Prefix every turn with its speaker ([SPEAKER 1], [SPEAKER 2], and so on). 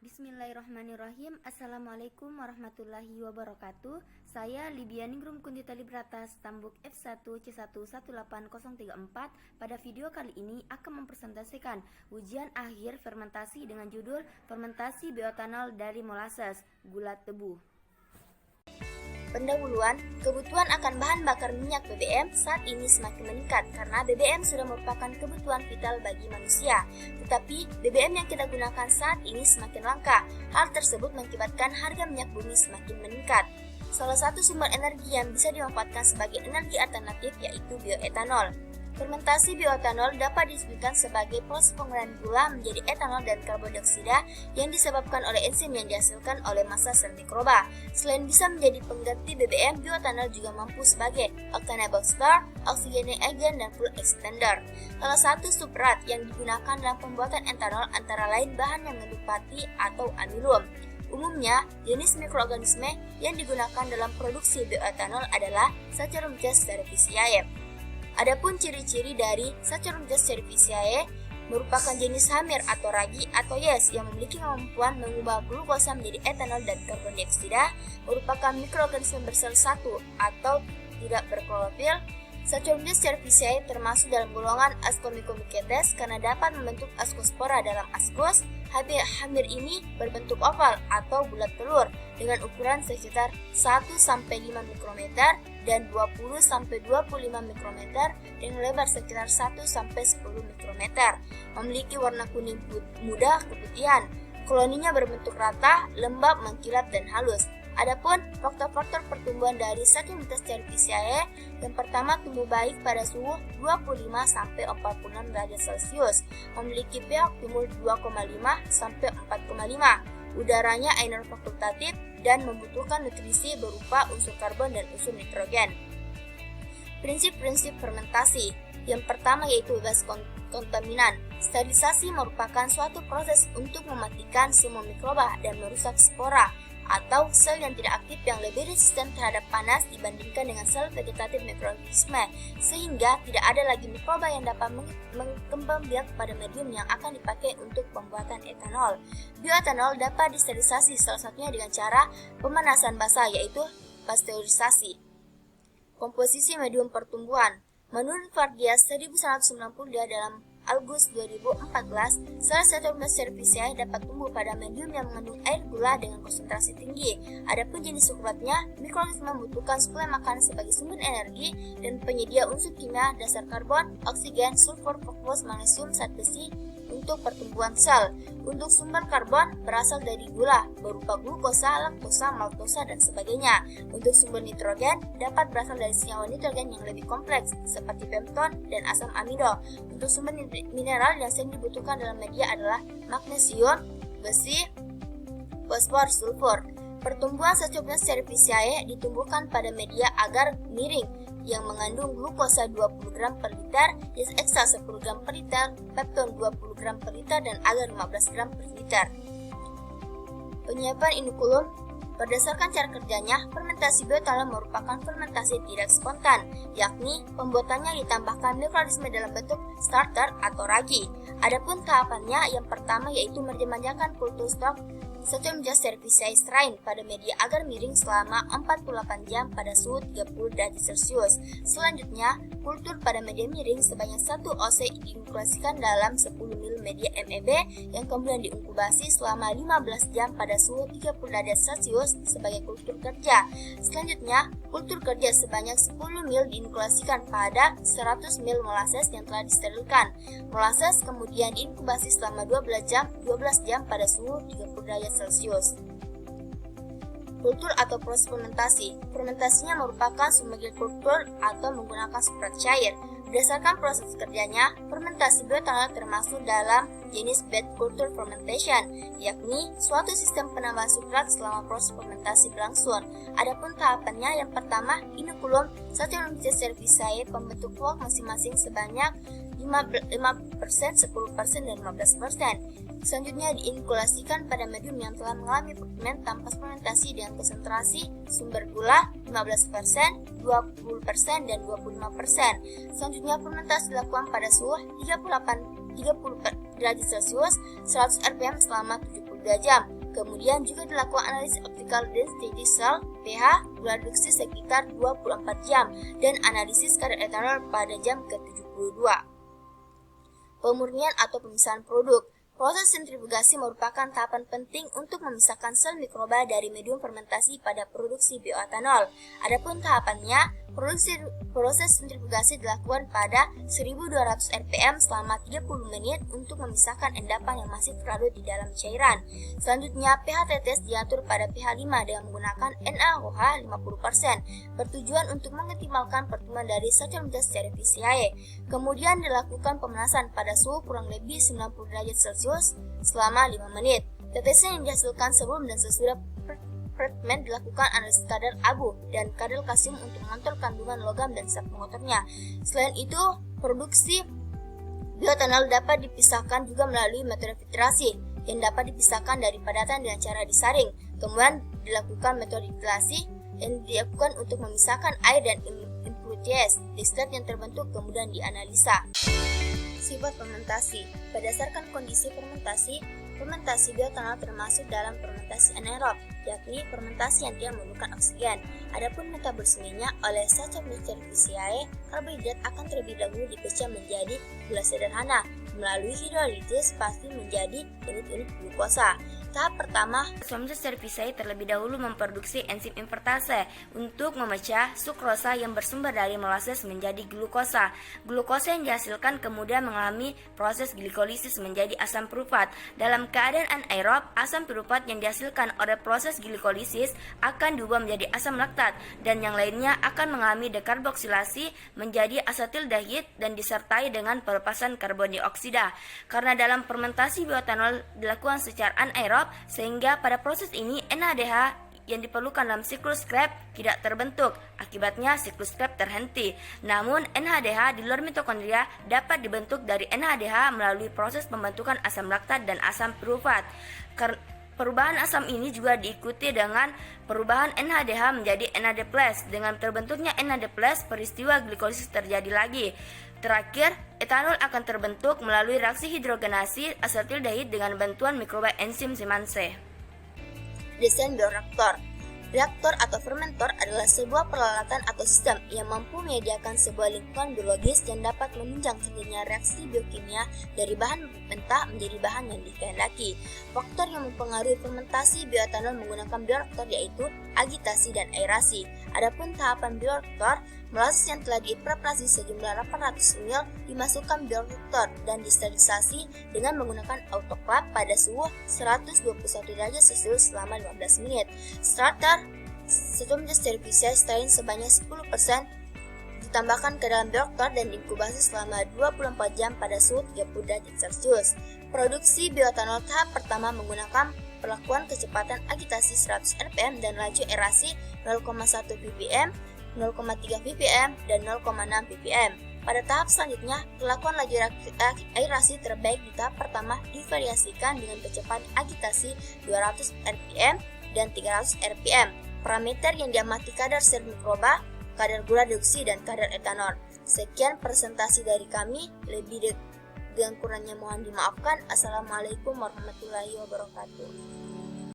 [SPEAKER 1] Bismillahirrahmanirrahim. Assalamualaikum warahmatullahi wabarakatuh. Saya Libya Ningrum Kuntita Librata Stambuk F1 C118034. Pada video kali ini akan mempresentasikan ujian akhir fermentasi dengan judul Fermentasi bioetanol dari molasses, gula tebu.
[SPEAKER 2] Pendahuluan, kebutuhan akan bahan bakar minyak BBM saat ini semakin meningkat karena BBM sudah merupakan kebutuhan vital bagi manusia. Tetapi BBM yang kita gunakan saat ini semakin langka. Hal tersebut mengakibatkan harga minyak bumi semakin meningkat. Salah satu sumber energi yang bisa dimanfaatkan sebagai energi alternatif yaitu bioetanol. Fermentasi bioetanol dapat disebutkan sebagai proses pengolahan gula menjadi etanol dan karbon dioksida yang disebabkan oleh enzim yang dihasilkan oleh massa sel mikroba. Selain bisa menjadi pengganti BBM, bioetanol juga mampu sebagai octanable star, oxygenating agent, dan fuel extender. Salah satu substrat yang digunakan dalam pembuatan etanol antara lain bahan yang mengandung pati atau amilum. Umumnya, jenis mikroorganisme yang digunakan dalam produksi bioetanol adalah Saccharomyces cerevisiae. Adapun ciri-ciri dari Saccharomyces cerevisiae merupakan jenis hamir atau ragi atau yeast yang memiliki kemampuan mengubah glukosa menjadi etanol dan karbon dioksida, merupakan mikroorganisme bersel satu atau tidak berklorofil. Saccharomyces cerevisiae termasuk dalam golongan Ascomycomicetes karena dapat membentuk askospora dalam askus. Hamir ini berbentuk oval atau bulat telur dengan ukuran sekitar 1-5 mikrometer dan 20-25 mikrometer dengan lebar sekitar 1-10 mikrometer. Memiliki warna kuning muda keputihan. Koloninya berbentuk rata, lembab, mengkilap, dan halus. Adapun faktor-faktor pertumbuhan dari Saccharomyces cerevisiae, yang pertama tumbuh baik pada suhu 25-46 derajat Celcius, memiliki pH optimal 2,5-4,5, udaranya anion fakultatif, dan membutuhkan nutrisi berupa unsur karbon dan unsur nitrogen. Prinsip-prinsip fermentasi. Yang pertama yaitu bebas kontaminan. Sterilisasi merupakan suatu proses untuk mematikan semua mikroba dan merusak spora atau sel yang tidak aktif yang lebih resisten terhadap panas dibandingkan dengan sel vegetatif mikroorganisme, sehingga tidak ada lagi mikroba yang dapat berkembang biak pada medium yang akan dipakai untuk pembuatan etanol. Bioetanol dapat disterilisasi salah satunya dengan cara pemanasan basah yaitu pasteurisasi. Komposisi medium pertumbuhan. Menurut Vargas 1992 dalam Agustus 2014, sel Saccharomyces cerevisiae dapat tumbuh pada medium yang mengandung air gula dengan konsentrasi tinggi. Adapun jenis substratnya, mikroorganisme membutuhkan suplai makanan sebagai sumber energi dan penyedia unsur kimia dasar karbon, oksigen, sulfur, fosfor, magnesium, zat besi untuk pertumbuhan sel. Untuk sumber karbon berasal dari gula berupa glukosa, laktosa, maltosa, dan sebagainya. Untuk sumber nitrogen dapat berasal dari senyawa nitrogen yang lebih kompleks seperti pepton dan asam amido. Untuk sumber mineral yang sering dibutuhkan dalam media adalah magnesium, besi, fosfor, sulfur. Pertumbuhan Saccharomyces cerevisiae ditumbuhkan pada media agar miring yang mengandung glukosa 20 gram per liter, yeast ekstrak 10 gram per liter, pepton 20 gram per liter, dan agar 15 gram per liter. Penyiapan inokulum. Berdasarkan cara kerjanya, fermentasi bioetanol merupakan fermentasi tidak spontan, yakni pembuatannya ditambahkan mikroorganisme dalam bentuk starter atau ragi. Adapun tahapannya yang pertama yaitu menjemahkan kultur stok Saccharomyces cerevisiae strain pada media agar miring selama 48 jam pada suhu 30 derajat Celcius. Selanjutnya, kultur pada media miring sebanyak 1 OC diinkubasikan dalam 10 ml media MEB yang kemudian diinkubasi selama 15 jam pada suhu 30 derajat Celcius sebagai kultur kerja. Selanjutnya, kultur kerja sebanyak 10 ml diinkubasikan pada 100 ml molasses yang telah disterilkan. Molasses kemudian diinkubasi selama 12 jam pada suhu 30 derajat Celcius. Kultur atau proses fermentasi. Fermentasinya merupakan sebagai kultur atau menggunakan substrat cair. Berdasarkan proses kerjanya, fermentasi bioetanol termasuk dalam jenis bed culture fermentation, yakni suatu sistem penambahan substrat selama proses fermentasi berlangsung. Adapun tahapannya yang pertama, inokulum Saccharomyces cerevisiae pembentuk flock masing-masing sebanyak 5%, 10%, dan 15%. Selanjutnya diinokulasikan pada medium yang telah mengalami ferment tanpa fermentasi dengan konsentrasi sumber gula 15%, 20%, dan 25%. Selanjutnya fermentasi dilakukan pada suhu 30 derajat Celcius 100 rpm selama 72 jam. Kemudian juga dilakukan analisis optical density cell pH gula reduksi sekitar 24 jam dan analisis kadar etanol pada jam ke-72. Pemurnian atau pemisahan produk. Proses sentrifugasi merupakan tahapan penting untuk memisahkan sel mikroba dari medium fermentasi pada produksi bioetanol. Adapun tahapannya, proses sentrifugasi dilakukan pada 1200 rpm selama 30 menit untuk memisahkan endapan yang masih terlarut di dalam cairan. Selanjutnya, pH tetes diatur pada pH 5 dengan menggunakan NaOH 50%, bertujuan untuk mengoptimalkan pertumbuhan dari Saccharomyces cerevisiae. Kemudian dilakukan pemanasan pada suhu kurang lebih 90 derajat Celcius selama 5 menit. Tetesan yang dihasilkan sebelum dan sesudah treatment dilakukan analisis kadar abu dan kadar kalsium untuk mengontrol kandungan logam dan zat pengotornya. Selain itu, produksi bioetanol dapat dipisahkan juga melalui metode filtrasi yang dapat dipisahkan dari padatan dengan cara disaring. Kemudian dilakukan metode filtrasi yang dilakukan untuk memisahkan air dan impurities distillate yang terbentuk kemudian dianalisa. Sifat fermentasi. Berdasarkan kondisi fermentasi bioetanol termasuk dalam fermentasi anaerob, yakni fermentasi yang tidak menggunakan oksigen. Adapun metabolismenya oleh Saccharomyces cerevisiae, karbohidrat akan terlebih dahulu dipecah menjadi gula sederhana, melalui hidrolisis pasti menjadi unit-unit glukosa. Tahap pertama,
[SPEAKER 1] Saccharomyces cerevisiae terlebih dahulu memproduksi enzim invertase untuk memecah sukrosa yang bersumber dari molasses menjadi glukosa. Glukosa yang dihasilkan kemudian mengalami proses glikolisis menjadi asam pirufat. Dalam keadaan anaerob, asam pirufat yang dihasilkan oleh proses glikolisis akan diubah menjadi asam laktat dan yang lainnya akan mengalami dekarboksilasi menjadi asatildehid dan disertai dengan pelepasan karbon dioksida. Karena dalam fermentasi bioetanol dilakukan secara anaerob, sehingga pada proses ini NADH yang diperlukan dalam siklus Krebs tidak terbentuk. Akibatnya siklus Krebs terhenti. Namun NADH di luar mitokondria dapat dibentuk dari NADH melalui proses pembentukan asam laktat dan asam pirufat. Perubahan asam ini juga diikuti dengan perubahan NADH menjadi NAD+. Dengan terbentuknya NAD+, peristiwa glikolisis terjadi lagi. Terakhir, etanol akan terbentuk melalui reaksi hidrogenasi asatildehid dengan bantuan mikroba enzim Siemens.
[SPEAKER 2] Desain bioreaktor. Reaktor atau fermentor adalah sebuah peralatan atau sistem yang mampu menyediakan sebuah lingkungan biologis yang dapat menunjang terjadinya reaksi biokimia dari bahan mentah menjadi bahan yang dikehendaki. Faktor yang mempengaruhi fermentasi bioetanol menggunakan bioreaktor yaitu agitasi dan aerasi. Adapun tahapan bioreaktor, molasses yang telah dipreparasi sejumlah 800 ml dimasukkan bioreaktor dan disterilisasi dengan menggunakan autoclave pada suhu 121 derajat Celcius selama 15 menit. Starter Saccharomyces cerevisiae stain sebanyak 10% ditambahkan ke dalam bioreaktor dan diinkubasi selama 24 jam pada suhu 30 derajat Celcius. Produksi bioetanol tahap pertama menggunakan perlakuan kecepatan agitasi 100 rpm dan laju aerasi 0,1 ppm, 0,3 ppm, dan 0,6 ppm. Pada tahap selanjutnya, perlakuan laju aerasi terbaik di tahap pertama divariasikan dengan kecepatan agitasi 200 rpm dan 300 rpm. Parameter yang diamati kadar sel mikroba, kadar gula reduksi, dan kadar etanol. Sekian presentasi dari kami, lebih dengan kurangnya mohon dimaafkan. Assalamualaikum warahmatullahi wabarakatuh.